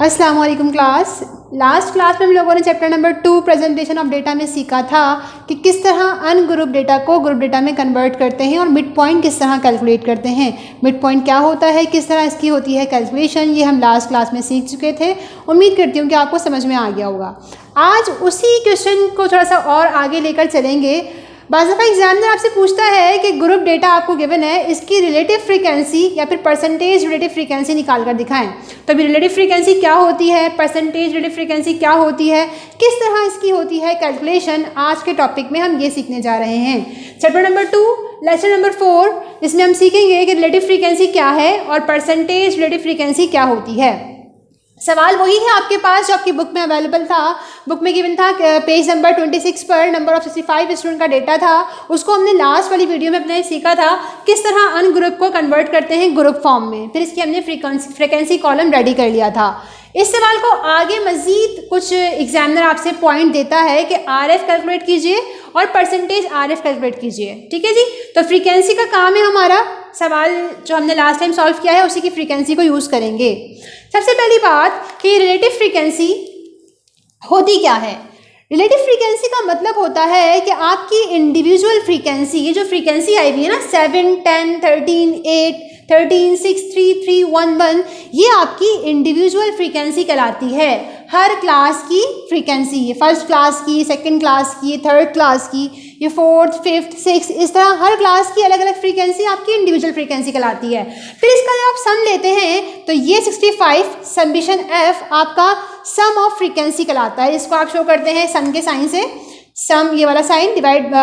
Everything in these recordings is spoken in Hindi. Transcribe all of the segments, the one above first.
अस्सलाम वालेकुम क्लास। लास्ट क्लास में हम लोगों ने chapter number 2 presentation of data में सीखा था कि किस तरह अनग्रुप डेटा को ग्रुप डेटा में कन्वर्ट करते हैं और मिड पॉइंट किस तरह कैलकुलेट करते हैं। मिड पॉइंट क्या होता है, किस तरह इसकी होती है कैलकुलेशन, ये हम लास्ट क्लास में सीख चुके थे। उम्मीद करती हूँ कि आपको समझ में आ गया होगा। आज उसी क्वेश्चन को थोड़ा सा और आगे लेकर चलेंगे। बाज़ दफ़ा एग्जामिनर आपसे पूछता है कि ग्रुप डेटा आपको गिवन है, इसकी रिलेटिव फ्रीक्वेंसी या फिर परसेंटेज रिलेटिव फ्रीक्वेंसी निकाल कर दिखाएं। तो अभी रिलेटिव फ्रीक्वेंसी क्या होती है, परसेंटेज रिलेटिव फ्रीक्वेंसी क्या होती है, किस तरह इसकी होती है कैलकुलेशन, आज के टॉपिक में हम ये सीखने जा रहे हैं। चैप्टर नंबर 2 लेसन नंबर 4, इसमें हम सीखेंगे कि रिलेटिव फ्रीक्वेंसी क्या है और परसेंटेज रिलेटिव फ्रीक्वेंसी क्या होती है। सवाल वही है आपके पास जो आपकी बुक में अवेलेबल था। बुक में गिवन था पेज नंबर 26 पर नंबर ऑफ 65 स्टूडेंट का डेटा था। उसको हमने लास्ट वाली वीडियो में अपने सीखा था किस तरह अनग्रुप को कन्वर्ट करते हैं ग्रुप फॉर्म में। फिर इसकी हमने फ्रीक्वेंसी कॉलम रेडी कर लिया था। इस सवाल को आगे मज़ीद कुछ एग्जामिनर आपसे पॉइंट देता है कि RF कैलकुलेट कीजिए और परसेंटेज RF कैलकुलेट कीजिए। ठीक है जी। तो फ्रीक्वेंसी का काम है हमारा। सवाल जो हमने लास्ट टाइम सॉल्व किया है उसी की फ्रीक्वेंसी को यूज़ करेंगे। सबसे पहली बात कि रिलेटिव फ्रीक्वेंसी होती क्या है। रिलेटिव फ्रीक्वेंसी का मतलब होता है कि आपकी इंडिविजुअल फ्रीक्वेंसी, ये जो फ्रीक्वेंसी आई हुई है ना 7, 10, 13, 8, 13, 6, 3, 3, 1, 1, ये आपकी इंडिविजुअल फ्रीक्वेंसी कहलाती है। हर क्लास की फ्रीक्वेंसी, ये फर्स्ट क्लास की, सेकंड क्लास की, थर्ड क्लास की, ये फोर्थ, फिफ्थ, सिक्स, इस तरह हर क्लास की अलग अलग फ्रीक्वेंसी आपकी इंडिविजुअल फ्रीक्वेंसी कहलाती है। फिर इसका जब आप सम लेते हैं तो ये 65 समिशन F आपका सम ऑफ फ्रीक्वेंसी कहलाता है। इसको आप शो करते हैं सम के साइन से। सम ये वाला sign divide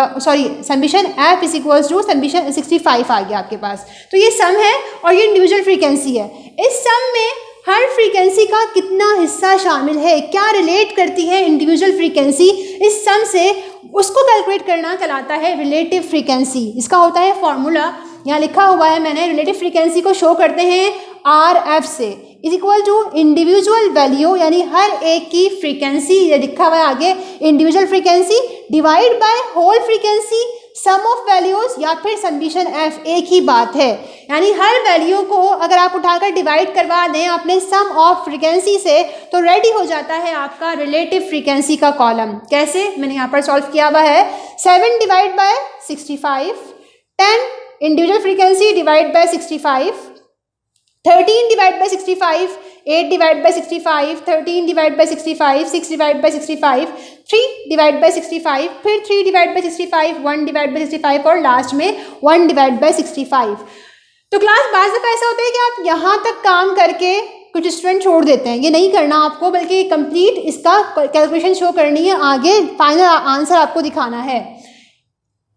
summation F is equals to summation 65 आ गया आपके पास। तो ये सम है और ये इंडिविजुअल फ्रीक्वेंसी है। इस सम में हर फ्रीक्वेंसी का कितना हिस्सा शामिल है, क्या रिलेट करती है इंडिविजुअल फ्रीक्वेंसी इस सम से, उसको कैलकुलेट करना कहलाता है रिलेटिव फ्रीक्वेंसी। इसका होता है फॉर्मूला, यहाँ लिखा हुआ है मैंने। रिलेटिव फ्रीक्वेंसी को शो करते हैं RF से is equal to individual value, यानी हर एक की फ्रीक्वेंसी, ये लिखा हुआ है आगे, individual frequency divide by whole frequency sum of values या फिर समिशन F, एक ही बात है। यानी हर वैल्यू को अगर आप उठाकर डिवाइड करवा दें अपने सम ऑफ फ्रीक्वेंसी से तो रेडी हो जाता है आपका रिलेटिव फ्रीक्वेंसी का कॉलम। कैसे, मैंने यहाँ पर सॉल्व किया हुआ है। 7 divide by 65, 10 individual frequency divide bye 65, 13 divide by 65, 8 divide by 65, 13 divide by 65, 6 divide by 65, 3 divide by 65, फिर 3 डिवाइड बाय 65, 1 डिवाइड बाय 65 और लास्ट में 1 डिवाइड बाय 65। तो क्लास बाज़ दफ़ा ऐसा होता है कि आप यहाँ तक काम करके कुछ स्टूडेंट छोड़ देते हैं। ये नहीं करना आपको, बल्कि कंप्लीट इसका कैलकुलेशन शो करनी है, आगे फाइनल आंसर आपको दिखाना है।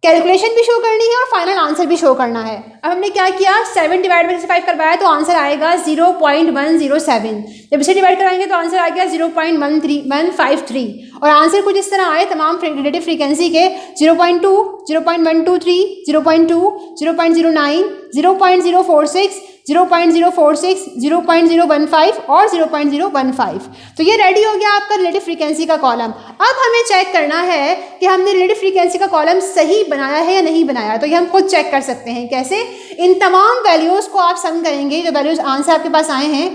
कैलकुलेशन भी शो करनी है और फाइनल आंसर भी शो करना है। अब हमने क्या किया, 7 डिवाइड बाई 65 करवाया तो आंसर आएगा 0.107। जब इसे डिवाइड कराएंगे तो आंसर आ गया 0.153 और आंसर कुछ इस तरह आए तमाम रिलेटिव फ्रीक्वेंसी के 0.2, 0.123, 0.2, 0.09, 0.046, 0.046, 0.015 और 0.015। तो ये रेडी हो गया आपका रिलेटिव फ्रीक्वेंसी का कॉलम। अब हमें चेक करना है कि हमने रिलेटिव फ्रीक्वेंसी का कॉलम सही बनाया है या नहीं बनाया। तो ये हम खुद चेक कर सकते हैं। कैसे, इन तमाम वैल्यूज़ को आप सम करेंगे। जो वैल्यूज़ आंसर आपके पास आए हैं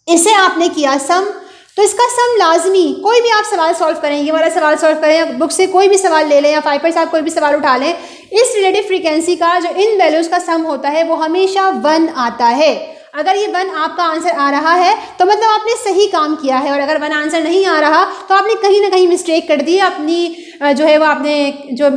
इसे आपने किया सम, तो इसका सम लाजमी, कोई भी आप सवाल सॉल्व करें, ये वाला सवाल सॉल्व करें या बुक से कोई भी सवाल ले लें या फाइपर से आप कोई भी सवाल उठा लें, इस रिलेटिव फ्रीक्वेंसी का जो इन वैल्यूज़ का सम होता है वो हमेशा 1 आता है। अगर ये 1 आपका आंसर आ रहा है तो मतलब आपने सही काम किया है, और अगर 1 आंसर नहीं आ रहा तो आपने कहीं ना कहीं मिस्टेक कर दी है। अपनी जो है वो आपने जो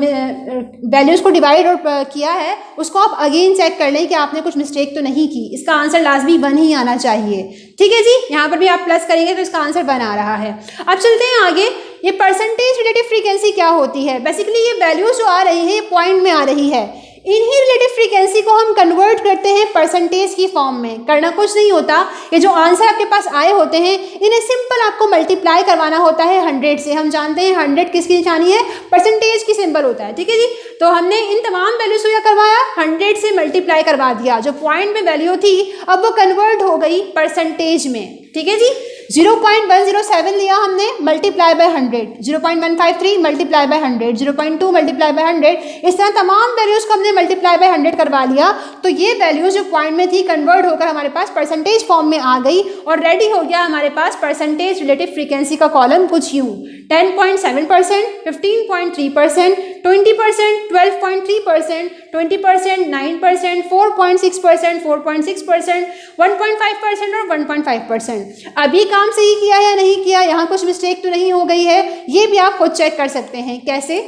वैल्यूज़ को डिवाइड और किया है उसको आप अगेन चेक कर लें कि आपने कुछ मिस्टेक तो नहीं की। इसका आंसर लाजमी 1 ही आना चाहिए। ठीक है जी, यहाँ पर भी आप प्लस करेंगे तो इसका आंसर 1 आ रहा है। अब चलते हैं आगे। ये परसेंटेज रिलेटिव फ्रीक्वेंसी क्या होती है। बेसिकली ये वैल्यूज़ जो आ रही है ये पॉइंट में आ रही है। इन्हीं रिलेटिव फ्रीक्वेंसी को हम कन्वर्ट करते हैं परसेंटेज की फॉर्म में। करना कुछ नहीं होता, ये जो आंसर आपके पास आए होते हैं इन्हें सिंपल आपको मल्टीप्लाई करवाना होता है 100 से। हम जानते हैं 100 किसकी निशानी है, परसेंटेज की सिंबल होता है। ठीक है जी, तो हमने इन तमाम वैल्यूज को क्या करवाया, 100 से मल्टीप्लाई करवा दिया। जो पॉइंट में वैल्यू थी अब वो कन्वर्ट हो गई परसेंटेज में। ठीक है जी, 0.107 लिया हमने, multiply by 100, 0.153 multiply by 100, 0.2 multiply by 100, इस तरह तमाम वैल्यूज़ को हमने मल्टीप्लाई बाय 100 करवा लिया। तो ये वैल्यूज़ जो पॉइंट में थी कन्वर्ट होकर हमारे पास परसेंटेज फॉर्म में आ गई और रेडी हो गया हमारे पास परसेंटेज रिलेटिव फ्रीक्वेंसी का कॉलम कुछ यूँ 10.7%, 15.3%, 20%, 12.3%, 20%, 9%, 4.6%, 4.6%, 1.5% और 1.5%। अभी काम सही किया या नहीं किया, यहाँ कुछ मिस्टेक तो नहीं हो गई है, ये भी आप खुद चेक कर सकते हैं। कैसे?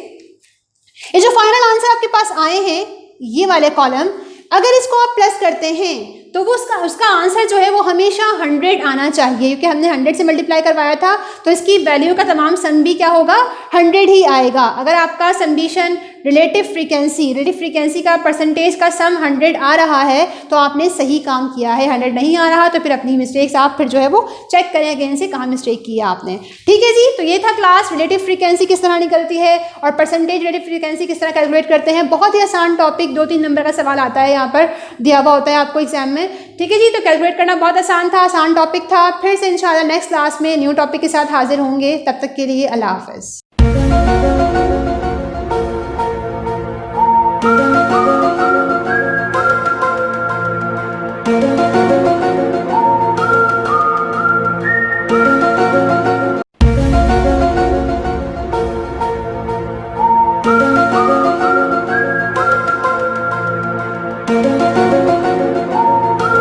ये जो फाइनल आंसर आपके पास आए हैं, ये वाले कॉलम, अगर इसको आप प्लस करते हैं तो वो उसका आंसर जो है वो हमेशा 100 आना चाहिए, क्योंकि हमने 100 से मल्टीप्लाई करवाया था, तो इसकी वैल्यू का तमाम सम भी क्या होगा, 100 ही आएगा। अगर आपका समीशन रिलेटिव फ्रीक्वेंसी का परसेंटेज का सम 100 आ रहा है तो आपने सही काम किया है। 100 नहीं आ रहा तो फिर अपनी मिस्टेक्स आप फिर जो है वो चेक करें अगेन से, कहाँ मिस्टेक किया आपने। ठीक है जी, तो ये था क्लास, रिलेटिव फ्रीक्वेंसी किस तरह निकलती है और परसेंटेज रिलेटिव फ्रीक्वेंसी किस तरह कैलकुलेट करते हैं। बहुत ही आसान टॉपिक, 2-3 नंबर का सवाल आता है यहाँ पर दिया हुआ होता है आपको एग्जाम में। ठीक है जी, तो कैलकुलेट करना बहुत आसान था, आसान टॉपिक था। फिर से इंशाल्लाह नेक्स्ट क्लास में न्यू टॉपिक के साथ हाजिर होंगे, तब तक के लिए अल्लाह हाफ़िज़।